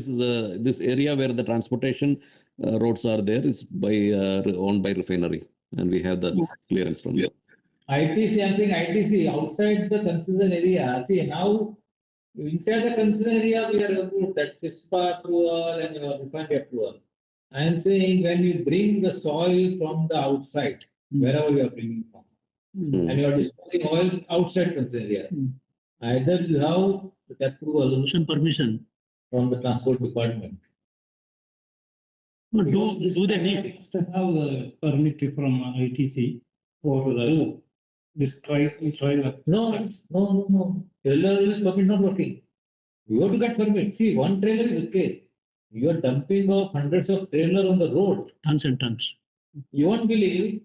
this area where the transportation roads are there is owned by refinery, and we have the clearance from them. ITC, I'm saying ITC outside the concession area. See, now inside the concession area, we are approved that FISPA approval and your refinery approval. I am saying when you bring the soil from the outside, wherever you are bringing from, and you are disposing oil outside concession area, either you have the approval permission from the transport department. No, do they need to have a permit from ITC for this trailer? No. Trailer is permit not working. You have to get permit. See, one trailer is okay. You are dumping off hundreds of trailers on the road. Tons and tons. You won't believe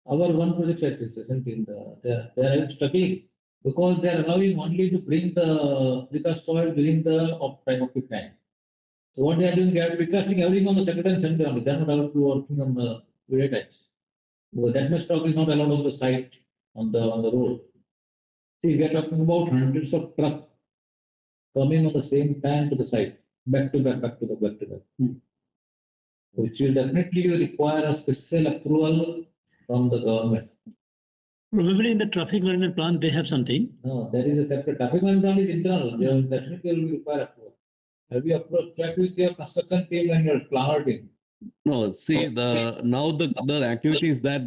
our one project at this isn't in they are struggling because they are allowing only to bring the precast soil during the time of peak time. So what they are doing, they are precasting everything on the Saturday and Sunday only. They are not allowed to working on the weekday times. Because that much stock is not allowed on the site, on the road. See, we are talking about hundreds of trucks coming on the same time to the site, back to back. Which will definitely require a special approval from the government. Probably in the traffic management plan, they have something. No, there is a separate traffic management is internal. They will definitely require approval. Have you checked with your construction team and your planner team? No, see the activity is that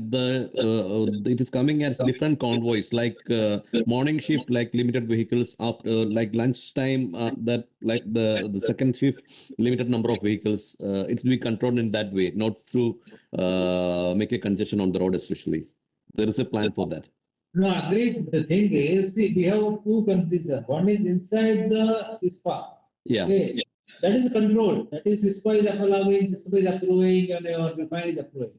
it is coming as different convoys, like morning shift, like limited vehicles, after like lunchtime, that like the second shift, limited number of vehicles. It's to be controlled in that way, not to make a congestion on the road, especially. There is a plan for that. No, agreed. The thing is, see, we have two concessions. One is inside the CISPA. Yeah. Okay. That is controlled. That is CISPA is allowing, CISPA is approving, and your refinery is approving.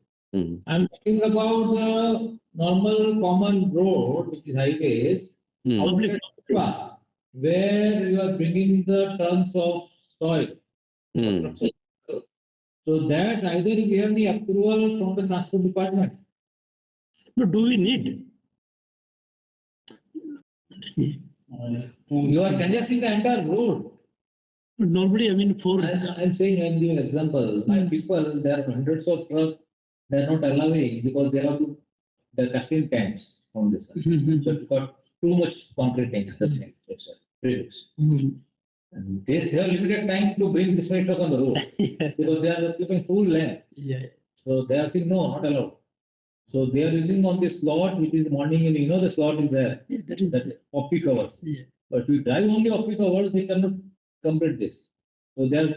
I'm talking about the normal common road, which is highways, outside CISPA, where you are bringing the tons of soil. So that either we have the approval from the transport department. But do we need? You are congesting the entire road. But nobody, I mean, I'm saying, I'm giving an example. My people, there are hundreds of trucks, they are not allowing because they have to, they're casting tanks on this side. So it's got too much concrete tanks. And they have limited time to bring this many truck on the road because they are keeping full length. So they are saying, no, not allowed. So they are using on this slot, which is morning, and you know the slot is there. that is off peak hours. But if we drive only off peak hours, they cannot complete this. So they are